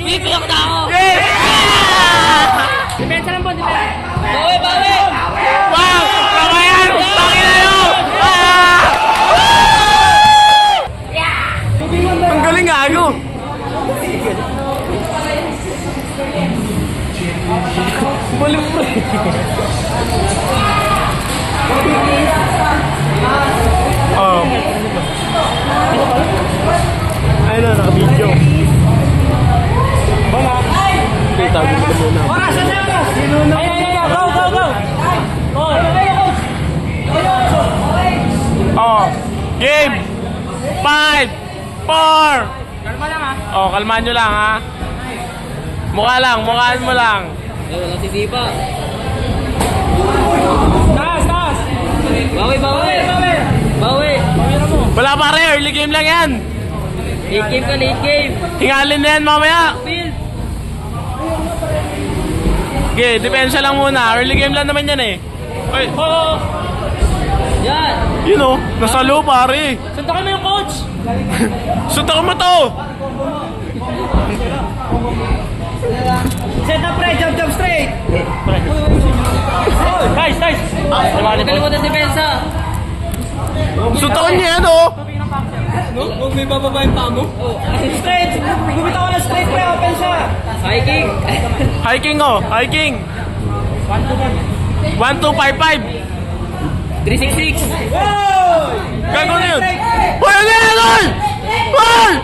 Pipiyok na ako! Depensa lang po, depensa. Bawi, bawi! Wow! Kamayan! Tangin na yun! Ang galing gago! Balik mo ayun na, naka-video. Bala! Kita mo ito muna. Oras, oras! Ay, go, go, go! Oh, game! 5, 4! Kalma lang ha. Oh, kalmaan nyo lang ha. Mukhaan mo lang. Ay, walang sisipa. Taas, taas! Bawi, bawi! Bawi! Bawi! Wala pare, early game lang yan. Late game ka, late game. Hingalin na yan mamaya. Field! Okay, depensa lang muna. Early game lang naman yan eh. Ay, oh. Yan! Yun oh, nasa low pare. Suntokin mo yung coach! Suntokin mo to. Set up, pre! Jump, jump straight! Nice, nice! Tagal mo na depensa. Suntokin niya yan oh. Huwag may bababa yung paa mo? Straight! Gumita ko na straight, pre! Open siya! Hiking! Hiking oh, hiking. 1255. 366! Gago na yun. Hoy, ano yan oy? Hoy!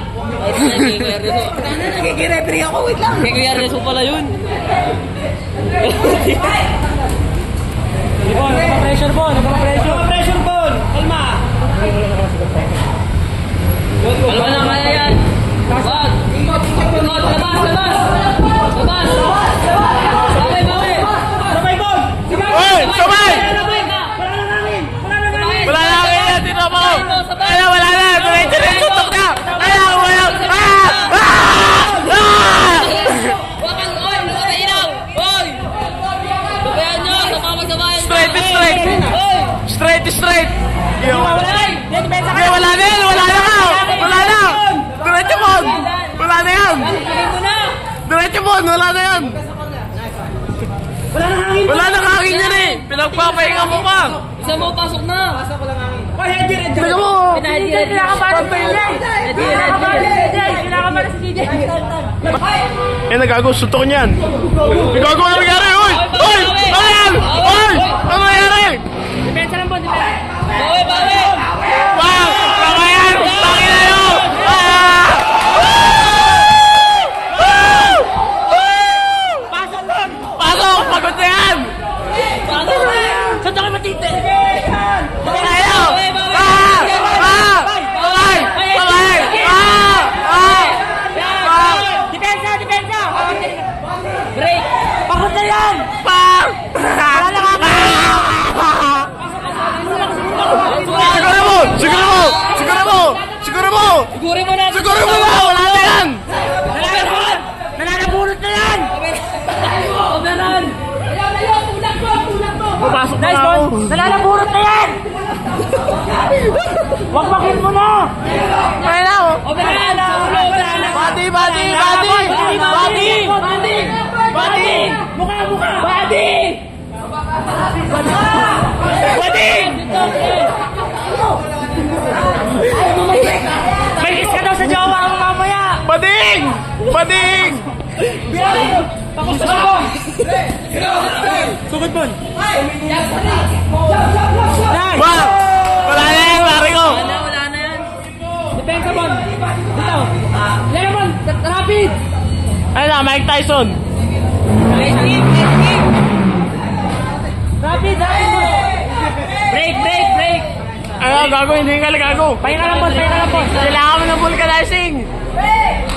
Nagkikirepri ako, wait lang! Kaya Kuya Reso pala yun. Nagpa-pressure ball! Nagpa-pressure ball! Kalma! Alam na, kaya yan. Wag! Ikot! Labas! Labas! Labas! Bawi! Bawi! Sabay ball! Hoy, sabay! Sabay ka! Wala na kayo yan, dito ako. Ayun, wala na. Diretso suntok na. Ayun, wala. Wag kang oy! Huwag kang ilaw! Oy! Sabayan nyo! Sabay-sabayan nyo! Straight is straight. Oy! Straight is straight. Wala na! Depensa ka! Wala na yan, wala na. Wala na. Diretso mo. Wala na yan. Sabihin mo na! Diretso mo, wala na yan. Wala na hangin! Wala na hangin yan eh. Pinagpapahinga mo pa. Isa mo, pasok na! Hoy, head here! Tignan mo. Kinakabahan si DJ! Kinakabahan si DJ! Eh, nagago, suntok niyan. Nagago, ano nangyari? Uy! Uy! Ano yan? Uy! Ano nangyari? Depensa lang po, depensa! Bawi! Bawi! Wow! Kamayan! Tangin na yun! Pasok lang! Pasok! Pagod na yan! Pasok na! Suntokin mo tinte! Ayaw! Depensa! Depensa! Break! Pagod na yan! Wala na nga! Siguro mo! Siguro mo! Siguro mo! Siguro mo! Sigurin mo na! Siguro mo na! Wala na yan! Nananabunot na yan! Overrun! Papasok na Nice ako! ball! Nananabunot na yan! Wakwakin mo na! Kaya na ako! Overrun! Bati! Bati! Bati! Bati! Bati! Mukha! Mukha! Badi! Bati! May kiss ka daw sa jowa mo mamaya! Bading! Bading! Pakusta mo! Sugod mo! Wow! Wala na yan, pare ko! Wala na yan! Depensa mo! Dito! Lera mo! Rapid! Ayun na, Mike Tyson! Let's keep! Let's keep! Rapid! Rapid mo! Break! Break! Break! Ano, gago, hindi nga gago! Pahinga lang po! Pahinga lang po! Kailangan mo ng vulcanizing!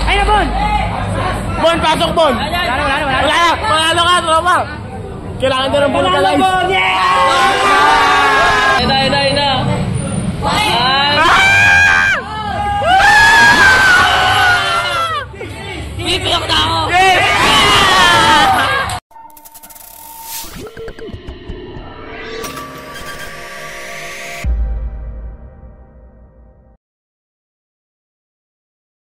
Ay na Bon! Bon, pasok Bon! Wala na! Wala na! Panalo ka, tropa! Kailangan din ng vulcanize! Bon! Yeah! Ina!